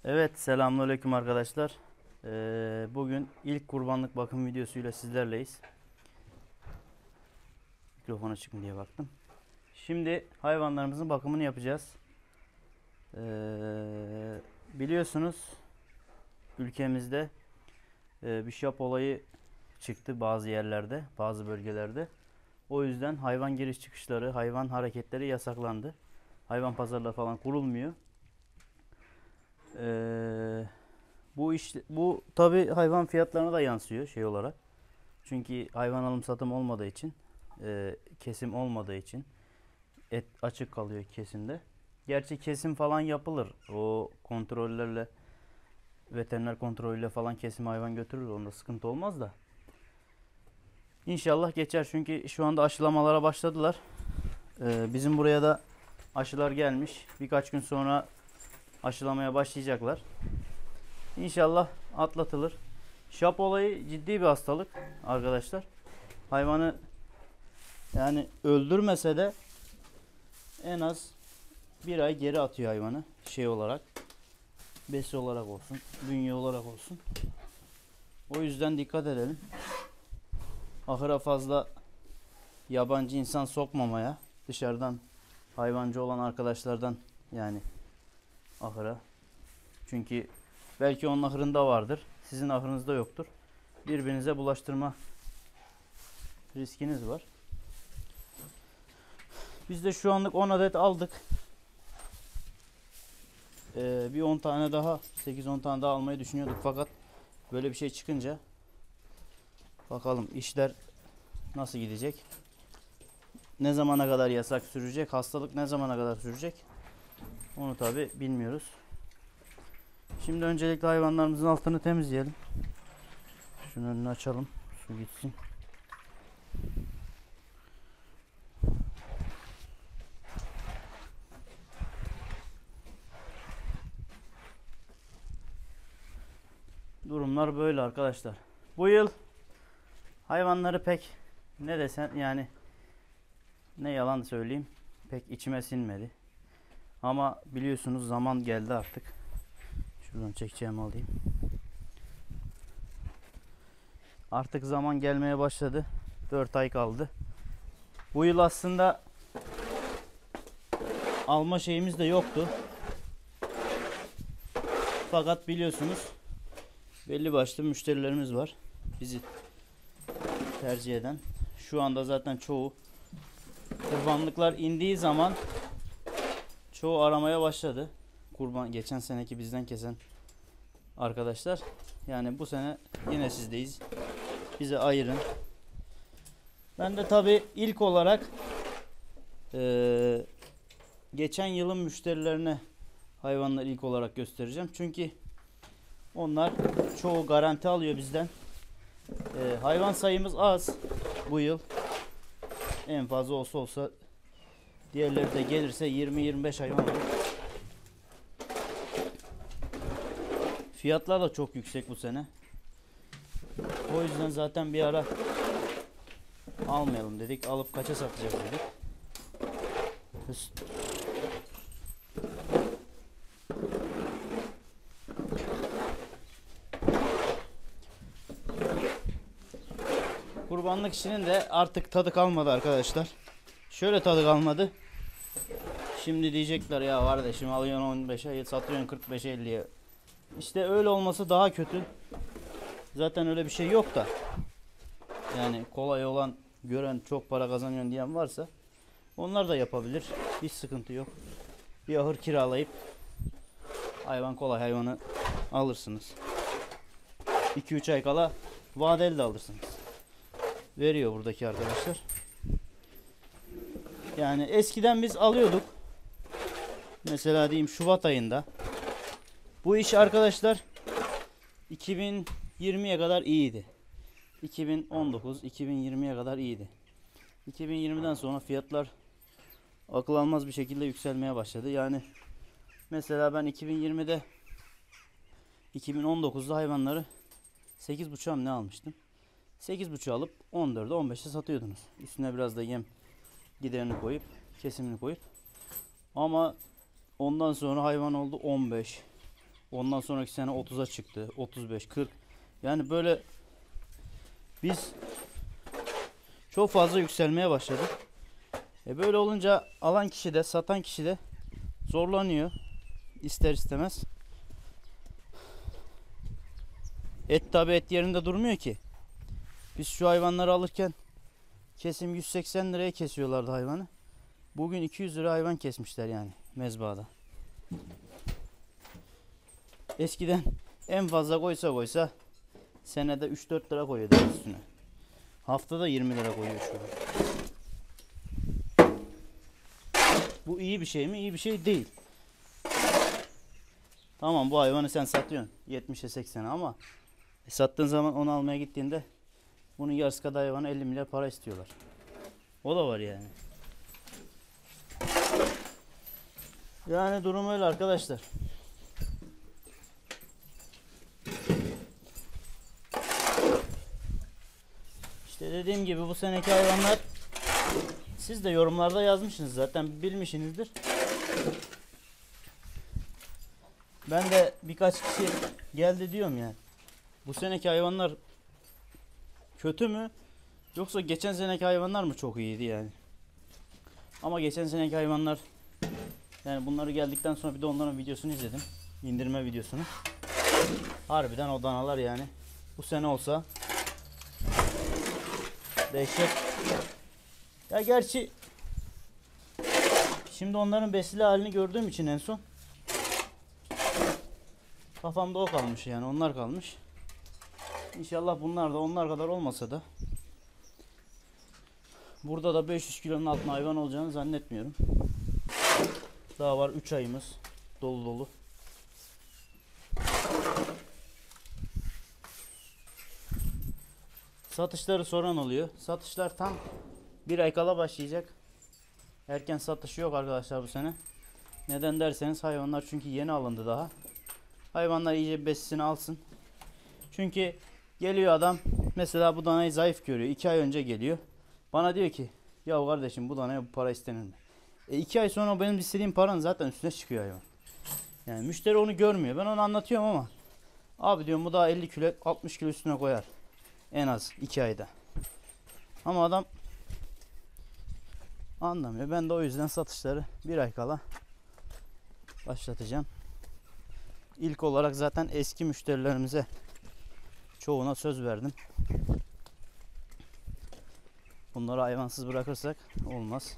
Evet, selamünaleyküm arkadaşlar. Bugün ilk kurbanlık bakım videosuyla sizlerleyiz. Mikrofona çıkın diye baktım. Şimdi hayvanlarımızın bakımını yapacağız. Biliyorsunuz ülkemizde bir şap olayı çıktı bazı yerlerde, bazı bölgelerde. O yüzden hayvan giriş çıkışları, hayvan hareketleri yasaklandı. Hayvan pazarları falan kurulmuyor. Eee bu tabi hayvan fiyatlarına da yansıyor şey olarak. Çünkü hayvan alım satım olmadığı için, kesim olmadığı için et açık kalıyor kesimde. Gerçi kesim falan yapılır. O kontrollerle, veteriner kontrolüyle falan kesim hayvan götürür. Onda sıkıntı olmaz da. İnşallah geçer çünkü şu anda aşılamalara başladılar. Bizim buraya da aşılar gelmiş. Birkaç gün sonra aşılamaya başlayacaklar. İnşallah atlatılır. Şap olayı ciddi bir hastalık arkadaşlar. Hayvanı yani öldürmese de en az bir ay geri atıyor hayvanı şey olarak. Besi olarak olsun, bünye olarak olsun. O yüzden dikkat edelim. Ahıra fazla yabancı insan sokmamaya, dışarıdan hayvancı olan arkadaşlardan yani ahıra. Çünkü belki onun ahırında vardır, sizin ahırınızda yoktur. Birbirinize bulaştırma riskiniz var. Biz de şu anlık 10 adet aldık. Bir 10 tane daha, 8-10 tane daha almayı düşünüyorduk. Fakat böyle bir şey çıkınca bakalım işler nasıl gidecek? Ne zamana kadar yasak sürecek? Hastalık ne zamana kadar sürecek? Onu tabi bilmiyoruz. Şimdi öncelikle hayvanlarımızın altını temizleyelim. Şunun önünü açalım. Su gitsin. Durumlar böyle arkadaşlar. Bu yıl hayvanları pek ne desen yani ne yalan söyleyeyim pek içime sinmedi. Ama biliyorsunuz zaman geldi artık. Şuradan çekeceğimi alayım. Artık zaman gelmeye başladı. 4 ay kaldı. Bu yıl aslında alma şeyimiz de yoktu. Fakat biliyorsunuz belli başlı müşterilerimiz var. Bizi tercih eden. Şu anda zaten çoğu kurbanlıklar indiği zaman çoğu aramaya başladı. Kurban geçen seneki bizden kesen arkadaşlar. Yani bu sene yine sizdeyiz. Bize ayırın. Ben de tabi ilk olarak geçen yılın müşterilerine hayvanları ilk olarak göstereceğim. Çünkü onlar çoğu garanti alıyor bizden. Hayvan sayımız az bu yıl. En fazla olsa diğerleri de gelirse 20-25 hayvan olur. Fiyatlar da çok yüksek bu sene. O yüzden zaten bir ara almayalım dedik. Alıp kaça satacağız dedik. Kurbanlık işinin de artık tadı kalmadı arkadaşlar. Şöyle tadı kalmadı. Şimdi diyecekler ya kardeşim alıyorsun 15'e satıyorsun 45'e 50'ye. İşte öyle olması daha kötü. Zaten öyle bir şey yok da. Yani kolay olan gören çok para kazanıyor diyen varsa onlar da yapabilir. Hiç sıkıntı yok. Bir ahır kiralayıp hayvan kolay hayvanı alırsınız. 2-3 ay kala vadeli de alırsınız. Veriyor buradaki arkadaşlar. Yani eskiden biz alıyorduk. Mesela diyeyim Şubat ayında. Bu iş arkadaşlar 2020'ye kadar iyiydi. 2019, 2020'ye kadar iyiydi. 2020'den sonra fiyatlar akıl almaz bir şekilde yükselmeye başladı. Yani mesela ben 2020'de 2019'da hayvanları 8,5'a ne almıştım? 8,5 alıp 14'e 15'e satıyordunuz. Üstüne biraz da yem giderini koyup kesimini koyup. Ama ondan sonra hayvan oldu 15, Ondan sonraki sene 30'a çıktı. 35, 40. Yani böyle biz çok fazla yükselmeye başladık. Böyle olunca alan kişi de satan kişi de zorlanıyor ister istemez. Et tabi et yerinde durmuyor ki. Biz şu hayvanları alırken kesim 180 liraya kesiyorlardı hayvanı. Bugün 200 lira hayvan kesmişler yani mezbahada. Eskiden en fazla koysa senede 3-4 lira koyuyordu üstüne. Haftada 20 lira koyuyor şu an. Bu iyi bir şey mi? İyi bir şey değil. Tamam, bu hayvanı sen satıyorsun 70'e 80'e ama sattığın zaman onu almaya gittiğinde bunun yarısı kadar hayvanı 50 milyar para istiyorlar. O da var yani. Yani durum öyle arkadaşlar. İşte dediğim gibi bu seneki hayvanlar, siz de yorumlarda yazmışsınız zaten, bilmişsinizdir. Ben de birkaç kişi geldi diyorum yani. Bu seneki hayvanlar kötü mü? Yoksa geçen seneki hayvanlar mı çok iyiydi yani? Ama geçen seneki hayvanlar, yani bunları geldikten sonra bir de onların videosunu izledim. İndirme videosunu. Harbiden o danalar yani. Bu sene olsa dehşet. Ya gerçi şimdi onların besili halini gördüğüm için en son kafamda o kalmış yani, onlar kalmış. İnşallah bunlar da onlar kadar olmasa da burada da 500 kilonun altına hayvan olacağını zannetmiyorum. Daha var 3 ayımız dolu dolu. Satışları soran oluyor. Satışlar tam bir ay kala başlayacak. Erken satışı yok arkadaşlar bu sene. Neden derseniz, hayvanlar çünkü yeni alındı daha. Hayvanlar iyice besisini alsın. Çünkü geliyor adam, mesela bu danayı zayıf görüyor. 2 ay önce geliyor. Bana diyor ki ya kardeşim, bu danaya bu para istenir mi? 2 ay sonra benim istediğim paranın zaten üstüne çıkıyor hayvan. Yani müşteri onu görmüyor. Ben onu anlatıyorum ama abi diyorum, bu daha 50 kilo 60 kilo üstüne koyar. En az 2 ayda. Ama adam anlamıyor. Ben de o yüzden satışları bir ay kala başlatacağım. İlk olarak zaten eski müşterilerimize çoğuna söz verdim. Bunları hayvansız bırakırsak olmaz.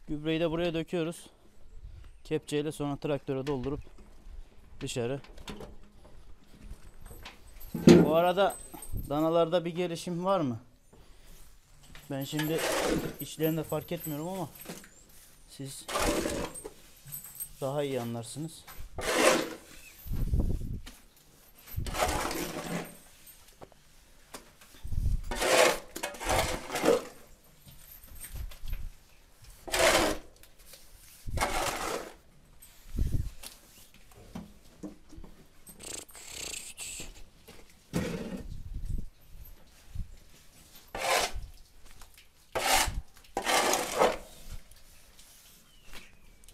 Gübreyi de buraya döküyoruz. Kepçeyle sonra traktöre doldurup dışarı. Bu arada danalarda bir gelişim var mı? Ben şimdi içlerinde fark etmiyorum ama siz daha iyi anlarsınız.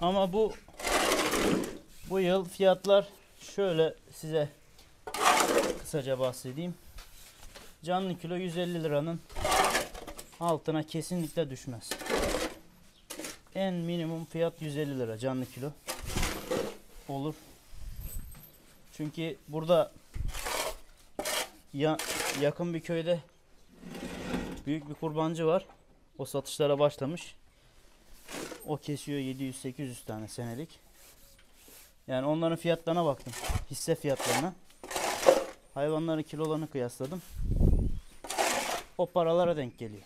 Ama bu yıl fiyatlar şöyle, size kısaca bahsedeyim. Canlı kilo 150 liranın altına kesinlikle düşmez. En minimum fiyat 150 lira canlı kilo olur. Çünkü burada yakın bir köyde büyük bir kurbancı var. O satışlara başlamış. O kesiyor 700-800 tane senelik. Yani onların fiyatlarına baktım. Hisse fiyatlarına. Hayvanların kilolarını kıyasladım. O paralara denk geliyor.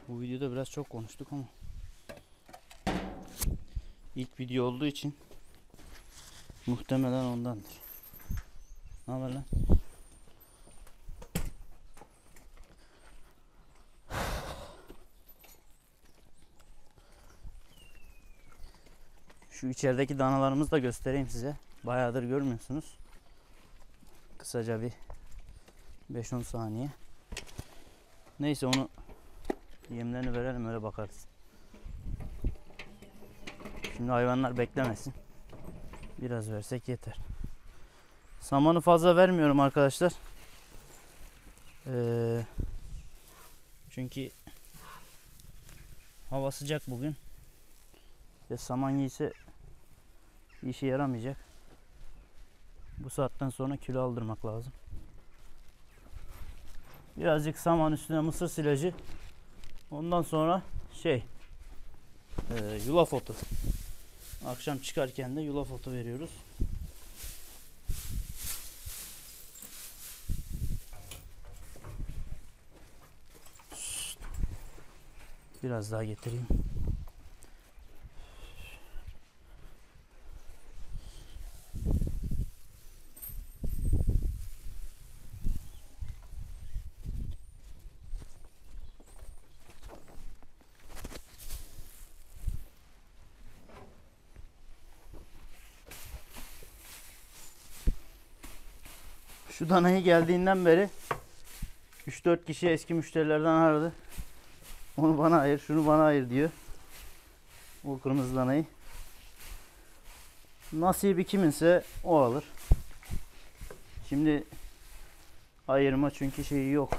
Bu videoda biraz çok konuştuk ama ilk video olduğu için muhtemelen ondandır. Ne haber lan? Şu içerideki danalarımızı da göstereyim size. Bayağıdır görmüyorsunuz. Kısaca bir 5-10 saniye. Neyse onu yemlerini verelim, öyle bakarız. Şimdi hayvanlar beklemesin. Biraz versek yeter. Samanı fazla vermiyorum arkadaşlar. Çünkü hava sıcak bugün. Ve saman yiyse işe yaramayacak. Bu saatten sonra kilo aldırmak lazım. Birazcık saman, üstüne mısır silajı. Ondan sonra yulaf otu. Akşam çıkarken de yulaf otu veriyoruz. Biraz daha getireyim. Şu danayı geldiğinden beri 3-4 kişi eski müşterilerden aradı. Onu bana ayır, şunu bana ayır diyor. O kırmızı danayı. Nasibi kiminse o alır. Şimdi ayırma çünkü şeyi yok.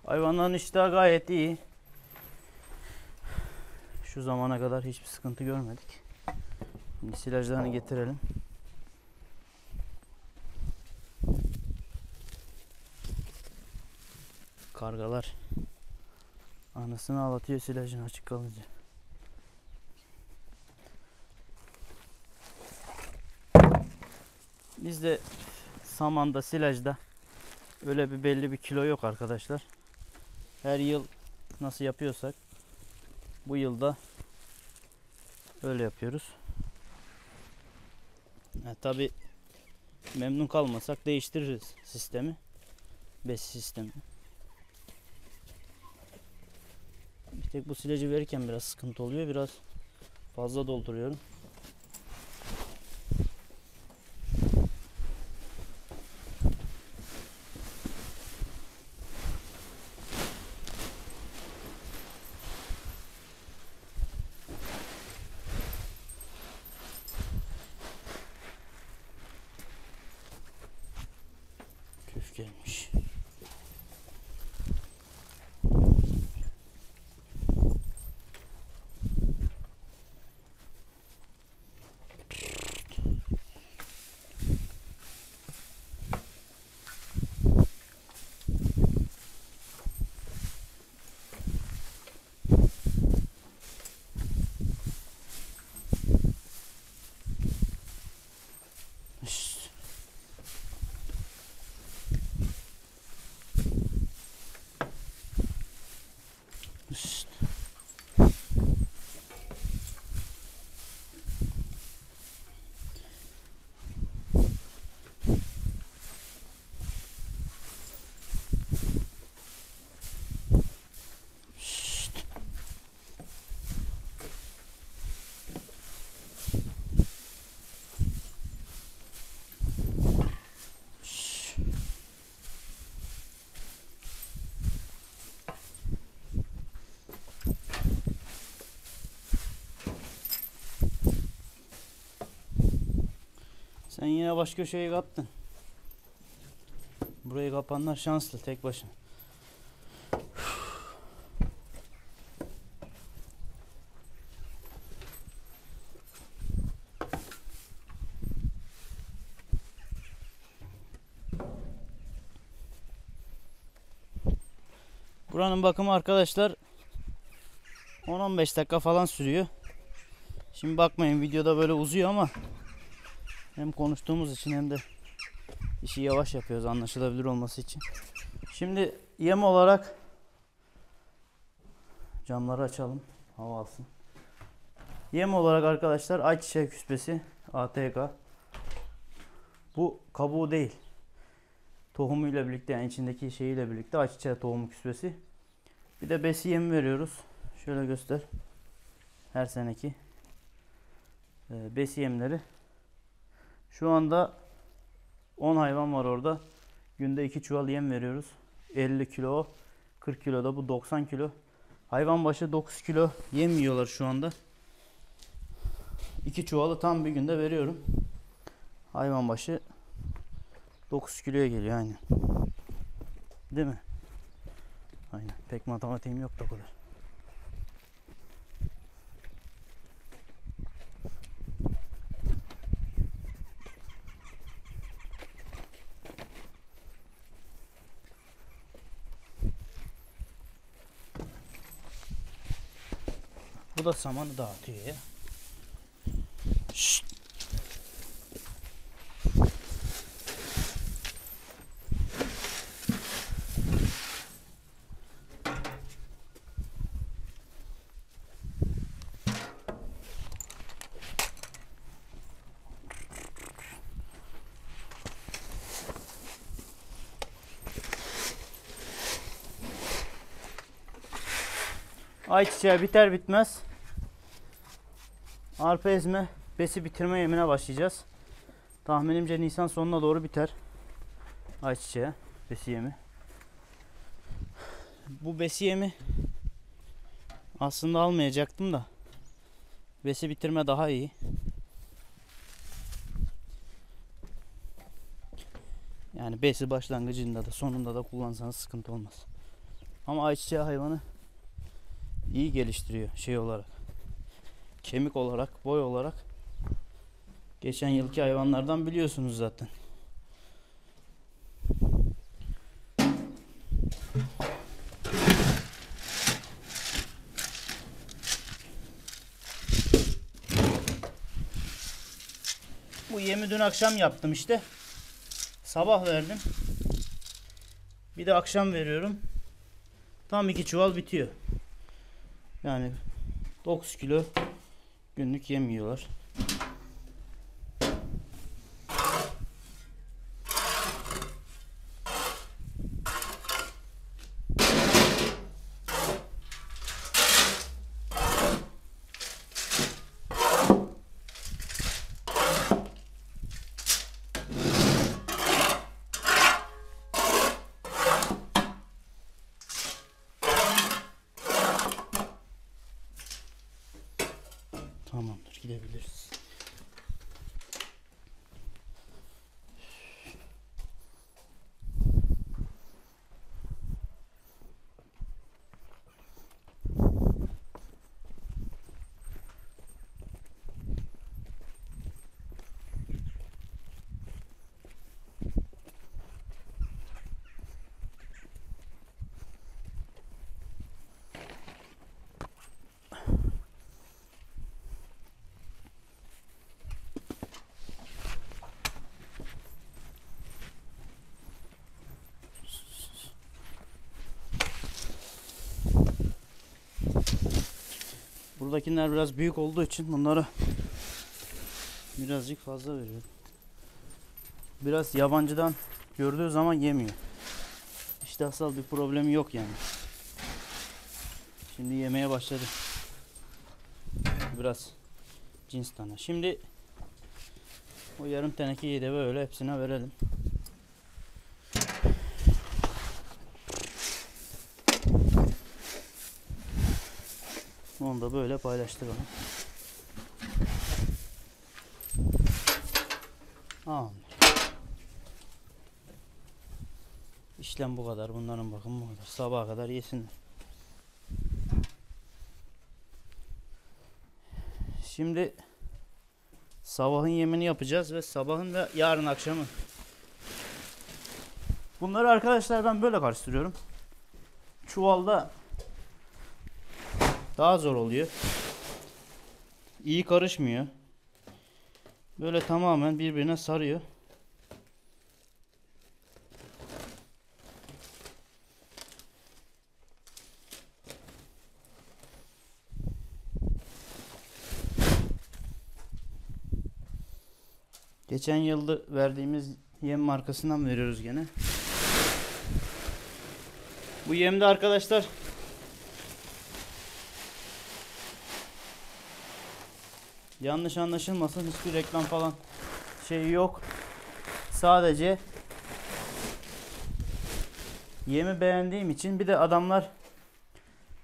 Hayvanların iştahı gayet iyi. Şu zamana kadar hiçbir sıkıntı görmedik. Şimdi silajlarını getirelim. Kargalar anasını ağlatıyor silajın açık kalınca. Bizde samanda, silajda öyle bir belli bir kilo yok arkadaşlar. Her yıl nasıl yapıyorsak bu yılda öyle yapıyoruz. Tabi memnun kalmasak değiştiririz sistemi. Besi sistemi. Bir tek bu silajı verirken biraz sıkıntı oluyor. Biraz fazla dolduruyorum. Küf gelmiş. Sen yine baş köşeyi kaptın. Burayı kapanlar şanslı tek başına. Buranın bakımı arkadaşlar 10-15 dakika falan sürüyor. Şimdi bakmayın videoda böyle uzuyor ama hem konuştuğumuz için hem de işi yavaş yapıyoruz anlaşılabilir olması için. Şimdi yem olarak camları açalım, hava alsın. Yem olarak arkadaşlar ayçiçeği küspesi ATK. Bu kabuğu değil. Tohumuyla birlikte, yani içindeki şeyiyle birlikte ayçiçeği tohumu küspesi. Bir de besi yemi veriyoruz. Şöyle göster. Her seneki besi yemleri. Şu anda 10 hayvan var orada. Günde 2 çuval yem veriyoruz. 50 kilo, 40 kilo da bu 90 kilo. Hayvan başı 9 kilo yem yiyorlar şu anda. 2 çuvalı tam bir günde veriyorum. Hayvan başı 9 kiloya geliyor aynen. Değil mi? Aynen. Pek matematiğim yok da o kadar. Bu da samanı dağıtıyor ya. Şşt. Ayçiçeği biter bitmez arpa ezme, besi bitirme yemine başlayacağız. Tahminimce Nisan sonuna doğru biter ayçiçeği, besi yemi. Bu besi yemi aslında almayacaktım da besi bitirme daha iyi. Yani besi başlangıcında da sonunda da kullansanız sıkıntı olmaz. Ama ayçiçeği hayvanı iyi geliştiriyor şey olarak. Kemik olarak, boy olarak. Geçen yılki hayvanlardan biliyorsunuz zaten. Bu yemi dün akşam yaptım işte. Sabah verdim. Bir de akşam veriyorum. Tam 2 çuval bitiyor. Yani 9 kilo günlük yem yiyorlar. Tamamdır, gidebiliriz. Buradakiler biraz büyük olduğu için bunlara birazcık fazla veriyorum. Biraz yabancıdan gördüğü zaman yemiyor. İştahsal bir problemi yok yani. Şimdi yemeye başladı. Biraz cins tane. Şimdi o yarım tenekeyi de böyle hepsine verelim. Onu da böyle paylaştıralım. İşlem bu kadar. Bunların bakımı bu kadar. Sabaha kadar yesinler. Şimdi sabahın yemini yapacağız ve sabahın ve yarın akşamı. Bunları arkadaşlar ben böyle karıştırıyorum. çuvalda daha zor oluyor. İyi karışmıyor. Böyle tamamen birbirine sarıyor. Geçen yılda verdiğimiz yem markasından veriyoruz gene. Bu yemde arkadaşlar yanlış anlaşılmasın, hiçbir reklam falan şey yok. Sadece yemi beğendiğim için, bir de adamlar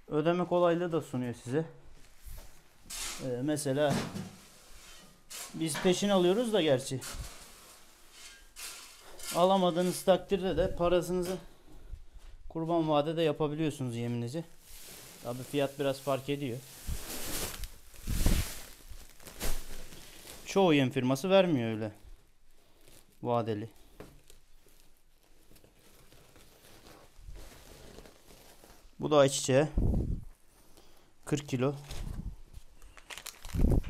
ödeme kolaylığı da sunuyor size. Mesela biz peşin alıyoruz da gerçi. Alamadığınız takdirde de parasınızı kurban vadede yapabiliyorsunuz yeminizi. Tabii fiyat biraz fark ediyor. Çoğu yem firması vermiyor öyle vadeli. Bu da ayçiçeği 40 kilo.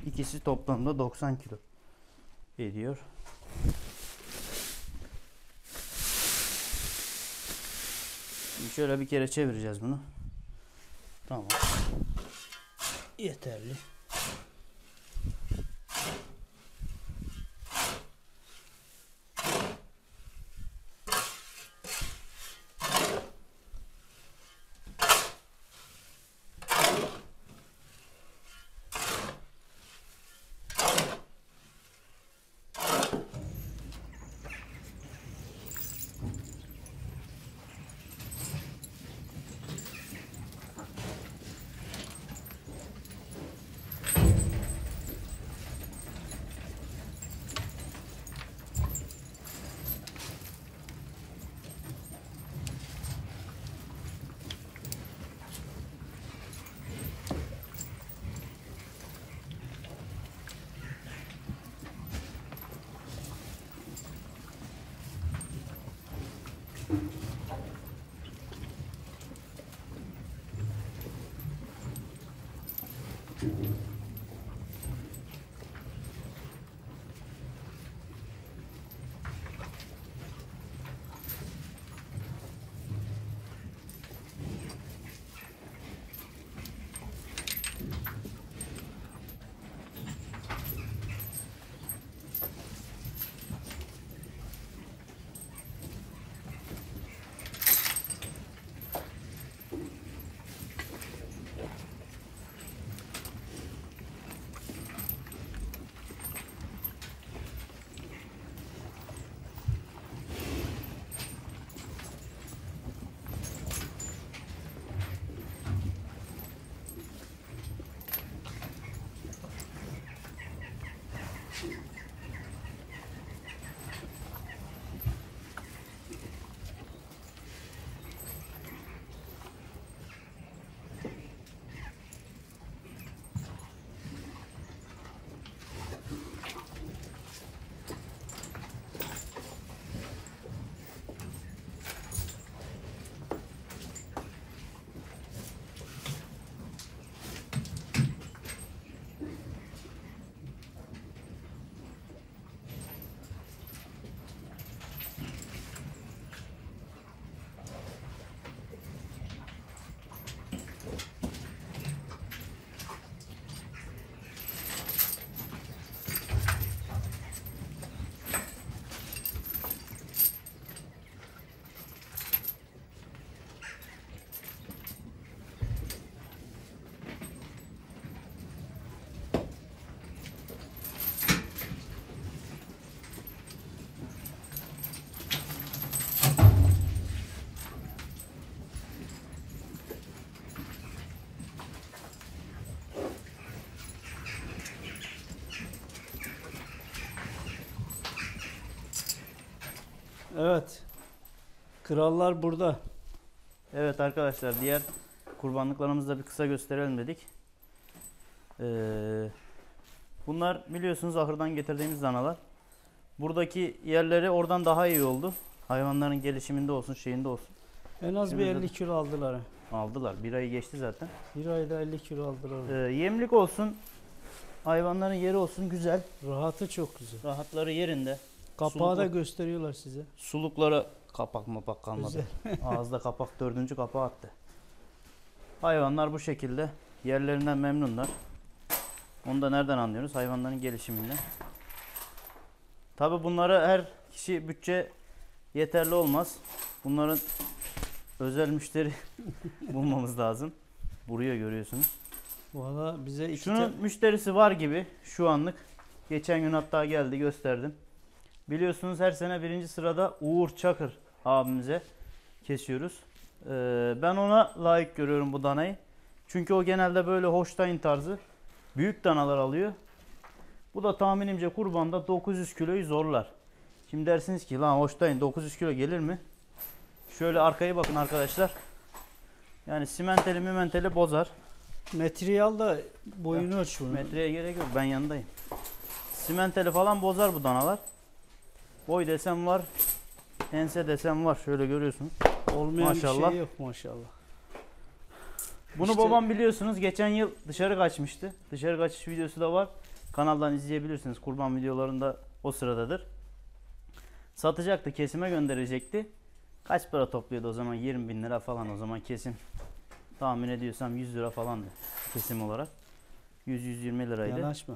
İkisi toplamda 90 kilo ediyor. Şimdi şöyle bir kere çevireceğiz bunu. Tamam. Yeterli. Evet. Krallar burada. Evet arkadaşlar, diğer kurbanlıklarımızı da bir kısa gösterelim dedik. Bunlar biliyorsunuz ahırdan getirdiğimiz danalar. Buradaki yerleri oradan daha iyi oldu. Hayvanların gelişiminde olsun, şeyinde olsun. En az Şimdi bir 50 kilo aldılar. Aldılar. Bir ayı geçti zaten. Bir ayda 50 kilo aldılar. Yemlik olsun. Hayvanların yeri olsun güzel. Rahatı çok güzel. Rahatları yerinde. Kapağı da gösteriyorlar size. Suluklara kapak mapak kalmadı. Ağızda kapak, 4. kapağı attı. Hayvanlar bu şekilde. Yerlerinden memnunlar. Onu da nereden anlıyoruz? Hayvanların gelişiminden. Tabi bunlara her kişi bütçe yeterli olmaz. Bunların özel müşteri bulmamız lazım. Buraya görüyorsunuz. Valla bize Şunun müşterisi var gibi şu anlık. Geçen gün hatta geldi, gösterdim. Biliyorsunuz her sene 1. sırada Uğur Çakır abimize kesiyoruz. Ben ona layık görüyorum bu danayı. Çünkü o genelde böyle Holstein tarzı büyük danalar alıyor. Bu da tahminimce kurbanda 900 kiloyu zorlar. Şimdi dersiniz ki lan Holstein 900 kilo gelir mi? Şöyle arkaya bakın arkadaşlar. Yani simenteli bozar. Metreyi al da boyunu ölç bunu. Metreye gerek yok, ben yanındayım. Simenteli falan bozar bu danalar. Boy desem var. Ense desem var. Şöyle görüyorsunuz. Olmayan Maşallah. bir şey yok maşallah. Bunu İşte- babam biliyorsunuz geçen yıl dışarı kaçmıştı. Dışarı kaçış videosu da var. Kanaldan izleyebilirsiniz. Kurban videolarında o sıradadır. Satacaktı, kesime gönderecekti. Kaç para topluyordu o zaman? 20 bin lira falan o zaman kesim. Tahmin ediyorsam 100 lira falandı kesim olarak. 100-120 liraydı. Yanaşma.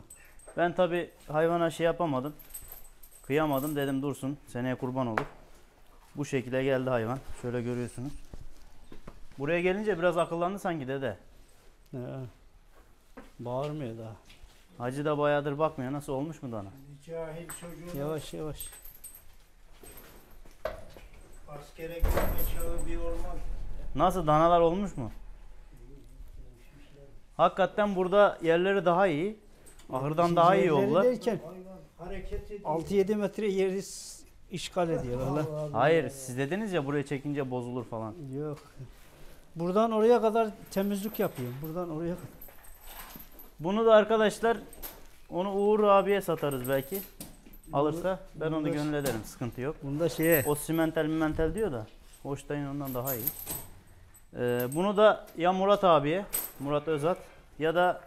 Ben tabi hayvana şey yapamadım. Kıyamadım, dedim dursun. Seneye kurban olur. Bu şekilde geldi hayvan. Şöyle görüyorsunuz. Buraya gelince biraz akıllandı sanki dede. Bağırmıyor daha. Hacı da bayağıdır bakmıyor. Nasıl olmuş mu dana? Cahil çocuğun Yavaş yavaş. askere gitme çağı bir olmaz. Nasıl, danalar olmuş mu? Hakikaten burada yerleri daha iyi. Ahırdan daha iyi Yerleri oldular. derken Hayvan hareket ediyor. 6-7 metre yeri işgal ediyorlar lan. Hayır, siz dediniz ya buraya çekince bozulur falan. Yok. Buradan oraya kadar temizlik yapıyorum. Buradan oraya kadar. Bunu da arkadaşlar onu Uğur abiye satarız belki. Alırsa ben onu bunu da- gönül ederim. Sıkıntı yok. Bunda şeye O simentel diyor da Holstein ondan daha iyi. Bunu da ya Murat abiye, Murat Özat ya da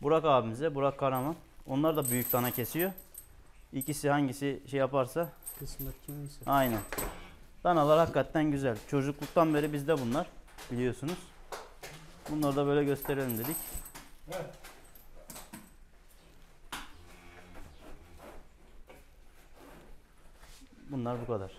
Burak abimize, Burak Karaman. Onlar da büyük dana kesiyor. İkisi hangisi şey yaparsa kısmet kimse. aynen. Danalar hakikaten güzel. Çocukluktan beri bizde bunlar biliyorsunuz. Bunları da böyle gösterelim dedik. Bunlar bu kadar.